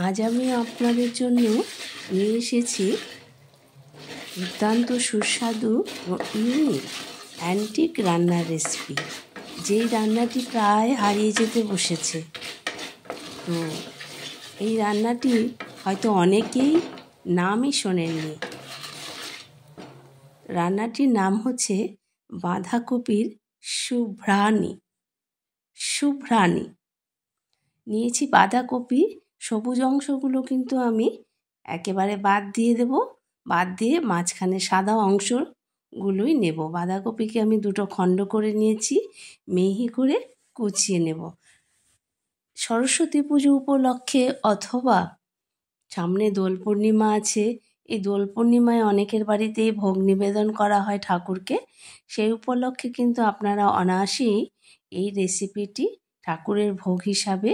আজ আমি আপনাদের জন্য নিয়ে এসেছি দুর্দান্ত সুস্বাদু ও ইউনিক অ্যান্টিক রান্নার রেসিপি, যেই রান্নাটি প্রায় হারিয়ে যেতে বসেছে। তো এই রান্নাটি হয়তো অনেকেই নামই শোনেননি। রান্নাটির নাম হচ্ছে বাঁধাকপির শুভ্রানি। নিয়েছি বাঁধাকপি, সবুজ অংশগুলো কিন্তু আমি একেবারে বাদ দিয়ে দেব। বাদ দিয়ে মাঝখানে সাদা অংশগুলোই নেব। বাঁধাকপিকে আমি দুটো খণ্ড করে নিয়েছি, মিহি করে কুচিয়ে নেব। সরস্বতী পুজো উপলক্ষে অথবা সামনে দোল পূর্ণিমা আছে, এই দোল পূর্ণিমায় অনেকের বাড়িতেই ভোগ নিবেদন করা হয় ঠাকুরকে। সেই উপলক্ষে কিন্তু আপনারা অনায়াসেই এই রেসিপিটি ঠাকুরের ভোগ হিসাবে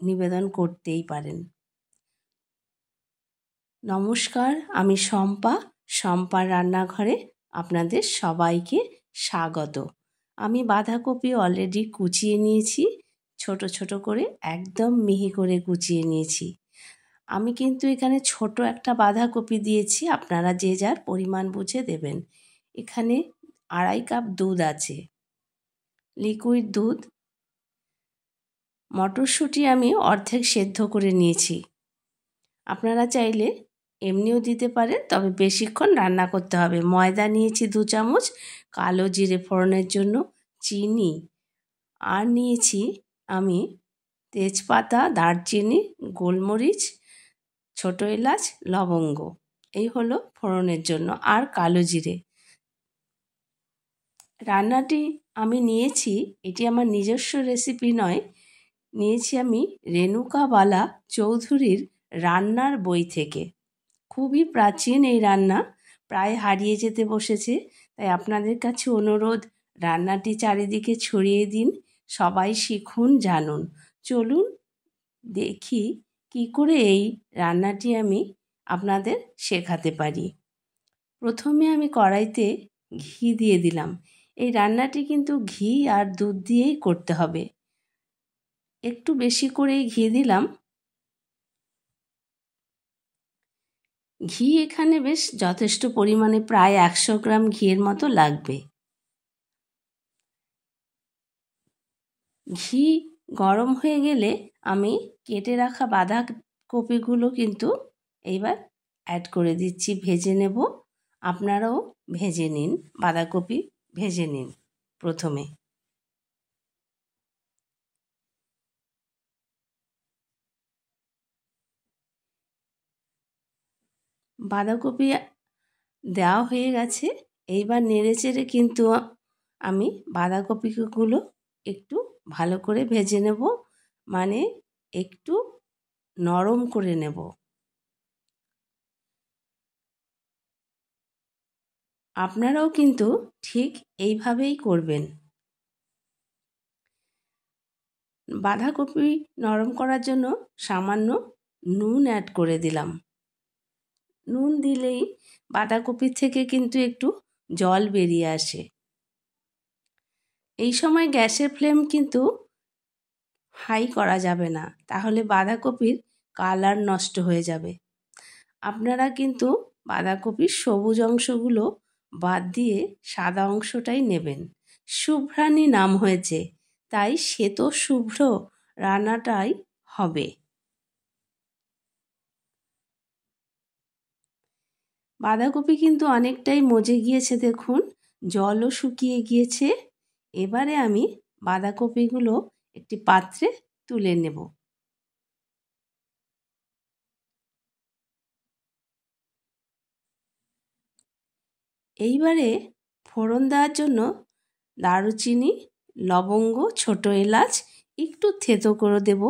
নিবেদন করতেই পারেন। নমস্কার, আমি শম্পার রান্নাঘরে আপনাদের সবাইকে স্বাগত। আমি বাঁধাকপি অলরেডি কুচিয়ে নিয়েছি, ছোট ছোট করে একদম মিহি করে কুচিয়ে নিয়েছি। আমি কিন্তু এখানে ছোট একটা বাঁধাকপি দিয়েছি, আপনারা যে যার পরিমাণ বুঝে দেবেন। এখানে 2.5 কাপ দুধ আছে, লিকুইড দুধ। মটরশুঁটি আমি অর্ধেক সেদ্ধ করে নিয়েছি। আপনারা চাইলে এমনিও দিতে পারেন, তবে বেশিক্ষণ রান্না করতে হবে। ময়দা নিয়েছি 2 চামচ, কালো জিরে ফোড়নের জন্য চিনি, আর নিয়েছি আমি তেজপাতা, দারচিনি, গোলমরিচ, ছোটো এলাচ, লবঙ্গ। এই হলো ফোড়নের জন্য, আর কালো জিরে। রান্নাটি আমি নিয়েছি, এটি আমার নিজস্ব রেসিপি নয়, নিয়েছি আমি রেণুকাবালা চৌধুরীর রান্নার বই থেকে। খুবই প্রাচীন এই রান্না, প্রায় হারিয়ে যেতে বসেছে। তাই আপনাদের কাছে অনুরোধ, রান্নাটি চারিদিকে ছড়িয়ে দিন, সবাই শিখুন, জানুন। চলুন দেখি কি করে এই রান্নাটি আমি আপনাদের শেখাতে পারি। প্রথমে আমি কড়াইতে ঘি দিয়ে দিলাম। এই রান্নাটি কিন্তু ঘি আর দুধ দিয়েই করতে হবে। একটু বেশি করেই ঘি দিলাম। ঘি এখানে বেশ যথেষ্ট পরিমাণে, প্রায় 100 গ্রাম ঘিয়ের মতো লাগবে। ঘি গরম হয়ে গেলে আমি কেটে রাখা বাঁধাকপিগুলো কিন্তু এইবার অ্যাড করে দিচ্ছি, ভেজে নেব। আপনারাও ভেজে নিন, বাঁধাকপি ভেজে নিন প্রথমে। বাঁধাকপি দেওয়া হয়ে গেছে, এইবার নেড়েচেড়ে কিন্তু আমি বাঁধাকপিগুলো একটু ভালো করে ভেজে নেব, মানে একটু নরম করে নেব। আপনারাও কিন্তু ঠিক এইভাবেই করবেন। বাঁধাকপি নরম করার জন্য সামান্য নুন অ্যাড করে দিলাম। নুন দিলেই বাঁধাকপির থেকে কিন্তু একটু জল বেরিয়ে আসে। এই সময় গ্যাসের ফ্লেম কিন্তু হাই করা যাবে না, তাহলে বাঁধাকপির কালার নষ্ট হয়ে যাবে। আপনারা কিন্তু বাঁধাকপির সবুজ অংশগুলো বাদ দিয়ে সাদা অংশটাই নেবেন। শুভ্রানি নাম হয়েছে, তাই শ্বেত শুভ্র রান্নাটাই হবে। বাঁধাকপি কিন্তু অনেকটাই মজে গিয়েছে, দেখুন জলও শুকিয়ে গিয়েছে। এবারে আমি বাঁধাকপিগুলো একটি পাত্রে তুলে নেব। এইবারে ফোড়ন দেওয়ার জন্য দারুচিনি, লবঙ্গ, ছোটো এলাচ একটু থেতো করে দেব,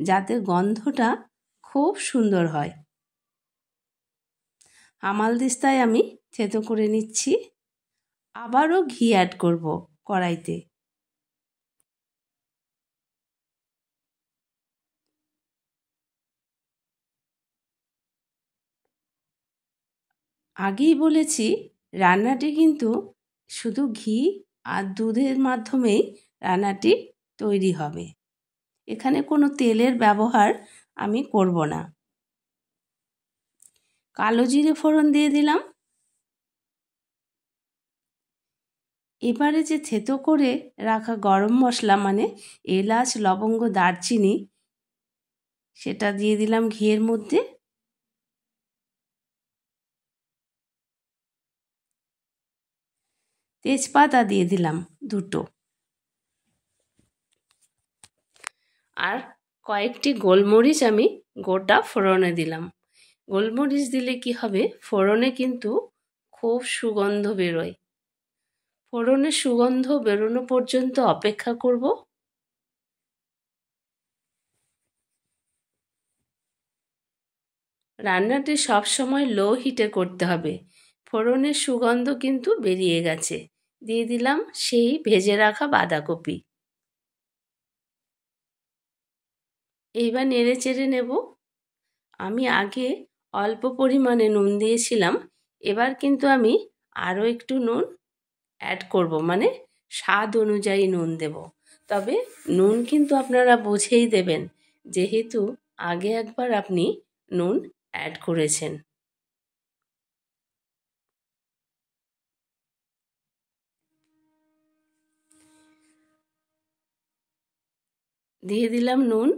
যাতে গন্ধটা খুব সুন্দর হয়। হামালদিস্তায় আমি থেতো করে নিচ্ছি। আবারও ঘি অ্যাড করব কড়াইতে। আগেই বলেছি, রান্নাটি কিন্তু শুধু ঘি আর দুধের মাধ্যমেই রান্নাটি তৈরি হবে। এখানে কোনো তেলের ব্যবহার আমি করব না। কালো জিরে ফোড়ন দিয়ে দিলাম। এবারে যে থেতো করে রাখা গরম মশলা মানে এলাচ, লবঙ্গ, দারচিনি সেটা দিয়ে দিলাম ঘিয়ের মধ্যে। তেজপাতা দিয়ে দিলাম 2টো। আর কয়েকটি গোলমরিচ আমি গোটা ফোড়নে দিলাম। গোলমরিচ দিলে কি হবে, ফোড়নে কিন্তু খুব সুগন্ধ বেরোয়। ফোড়নের সুগন্ধ বেরোনো পর্যন্ত অপেক্ষা করব। রান্নাটি সবসময় লো হিটে করতে হবে। ফোড়নের সুগন্ধ কিন্তু বেরিয়ে গেছে। দিয়ে দিলাম সেই ভেজে রাখা বাঁধাকপি। এইবার নেড়ে চেড়ে নেব। আমি আগে অল্প পরিমাণে নুন দিয়েছিলাম, এবার কিন্তু আমি আরও একটু নুন অ্যাড করব, মানে স্বাদ অনুযায়ী নুন দেব। তবে নুন কিন্তু আপনারা বুঝেই দেবেন, যেহেতু আগে একবার আপনি নুন অ্যাড করেছেন। দিয়ে দিলাম নুন।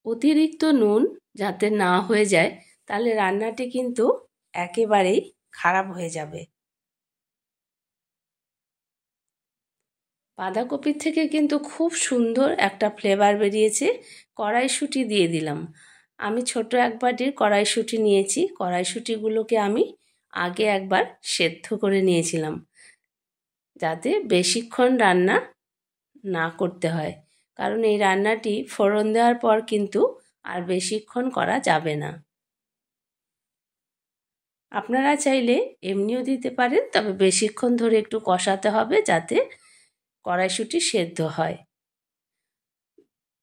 অতিরিক্ত নুন যাতে না হয়ে যায়, তাহলে রান্নাটি কিন্তু একেবারেই খারাপ হয়ে যাবে। বাঁধাকপির থেকে কিন্তু খুব সুন্দর একটা ফ্লেভার বেরিয়েছে। কড়াইশুঁটি দিয়ে দিলাম। আমি ছোট এক বাটির কড়াইশুঁটি নিয়েছি। কড়াইশুঁটিগুলোকে আমি আগে একবার সেদ্ধ করে নিয়েছিলাম, যাতে বেশিক্ষণ রান্না না করতে হয়। কারণ এই রান্নাটি ফোড়ন দেওয়ার পর কিন্তু আর বেশিক্ষণ করা যাবে না। আপনারা চাইলে এমনিও দিতে পারেন, তবে বেশিক্ষণ ধরে একটু কষাতে হবে যাতে কড়াইশুঁটি সেদ্ধ হয়।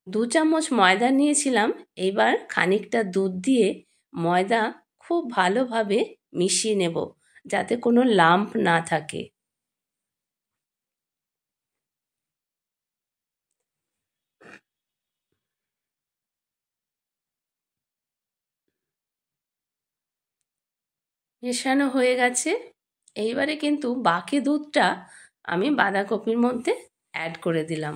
2 চামচ ময়দা নিয়েছিলাম। এইবার খানিকটা দুধ দিয়ে ময়দা খুব ভালোভাবে মিশিয়ে নেব, যাতে কোনো লাম্প না থাকে। মেশানো হয়ে গেছে। এইবারে কিন্তু বাকি দুধটা আমি বাঁধাকপির মধ্যে অ্যাড করে দিলাম।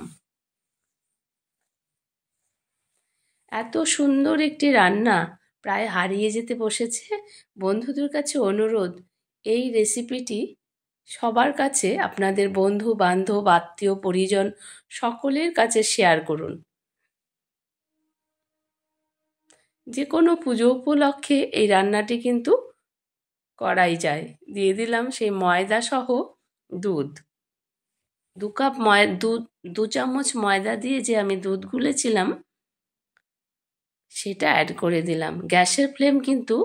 এত সুন্দর একটি রান্না প্রায় হারিয়ে যেতে বসেছে। বন্ধুদের কাছে অনুরোধ, এই রেসিপিটি সবার কাছে, আপনাদের বন্ধু বান্ধব, আত্মীয় পরিজন সকলের কাছে শেয়ার করুন। যে কোনো পুজো উপলক্ষে এই রান্নাটি কিন্তু করাই যায়। দিয়ে দিলাম সেই ময়দা সহ দুধ। 2 কাপ দুধ, 2 চামচ ময়দা দিয়ে যে আমি দুধ গুলেছিলাম সেটা অ্যাড করে দিলাম। গ্যাসের ফ্লেম কিন্তু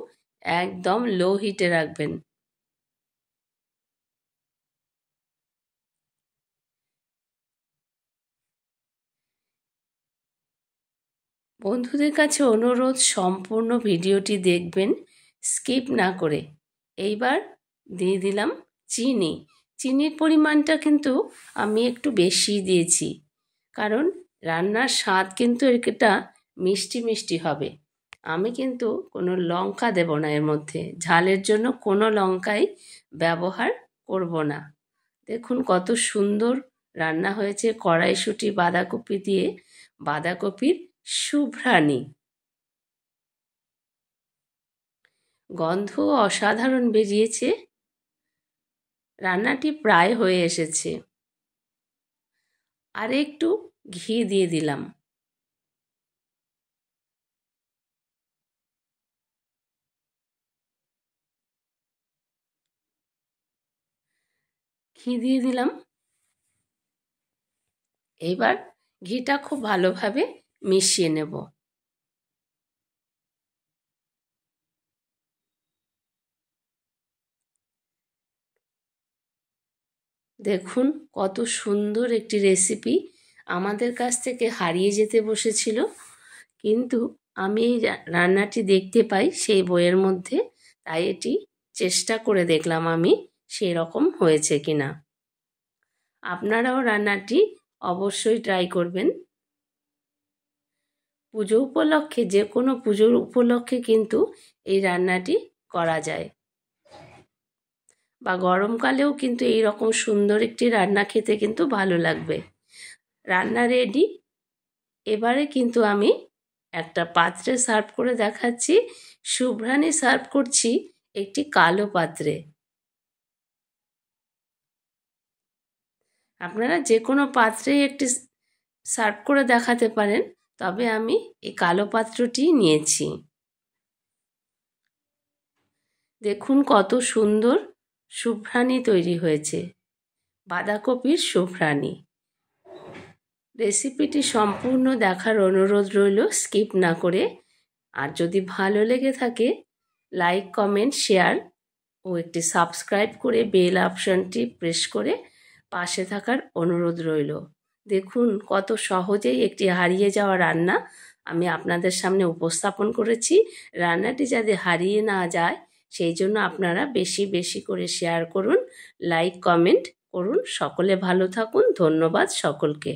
একদম লো হিটে রাখবেন। বন্ধুদের কাছে অনুরোধ, সম্পূর্ণ ভিডিওটি দেখবেন, স্কিপ না করে। এইবার দিয়ে দিলাম চিনি। চিনির পরিমাণটা কিন্তু আমি একটু বেশি দিয়েছি, কারণ রান্নার স্বাদ কিন্তু এটা মিষ্টি মিষ্টি হবে। আমি কিন্তু কোনো লঙ্কা দেব না এর মধ্যে, ঝালের জন্য কোনো লঙ্কাই ব্যবহার করব না। দেখুন কত সুন্দর রান্না হয়েছে কড়াইশুঁটি বাঁধাকপি দিয়ে। বাঁধাকপির সুঘ্রাণী, গন্ধ অসাধারণ বেরিয়েছে। রান্নাটি প্রায় হয়ে এসেছে। আর একটু ঘি দিয়ে দিলাম। ঘি দিয়ে দিলাম। এবার ঘিটা খুব ভালোভাবে মিশিয়ে নেব। দেখুন কত সুন্দর একটি রেসিপি আমাদের কাছ থেকে হারিয়ে যেতে বসেছিল, কিন্তু আমি এই রান্নাটি দেখতে পাই সেই বইয়ের মধ্যে, তাই এটি চেষ্টা করে দেখলাম আমি সেই রকম হয়েছে কিনা। আপনারাও রান্নাটি অবশ্যই ট্রাই করবেন। পুজো উপলক্ষে, যে কোনো পুজোর উপলক্ষে কিন্তু এই রান্নাটি করা যায়, বা গরমকালেও কিন্তু এই রকম সুন্দর একটি রান্না খেতে কিন্তু ভালো লাগবে। রান্না রেডি। এবারে কিন্তু আমি একটা পাত্রে সার্ভ করে দেখাচ্ছি। শুভ্রানী সার্ভ করছি একটি কালো পাত্রে। আপনারা যে কোনো পাত্রেই একটি সার্ভ করে দেখাতে পারেন, তবে আমি এই কালো পাত্রটি নিয়েছি। দেখুন কত সুন্দর শুভ্রানী তৈরি হয়েছে, বাঁধাকপির শুভ্রানী। রেসিপিটি সম্পূর্ণ দেখার অনুরোধ রইল, স্কিপ না করে। আর যদি ভালো লেগে থাকে, লাইক, কমেন্ট, শেয়ার ও একটি সাবস্ক্রাইব করে বেল অপশনটি প্রেস করে পাশে থাকার অনুরোধ রইল। দেখুন কত সহজেই একটি হারিয়ে যাওয়া রান্না আমি আপনাদের সামনে উপস্থাপন করেছি। রান্নাটি যাতে হারিয়ে না যায় সেই জন্য আপনারা বেশি বেশি করে শেয়ার করুন, লাইক, কমেন্ট করুন। সকলে ভালো থাকুন। ধন্যবাদ সকলকে।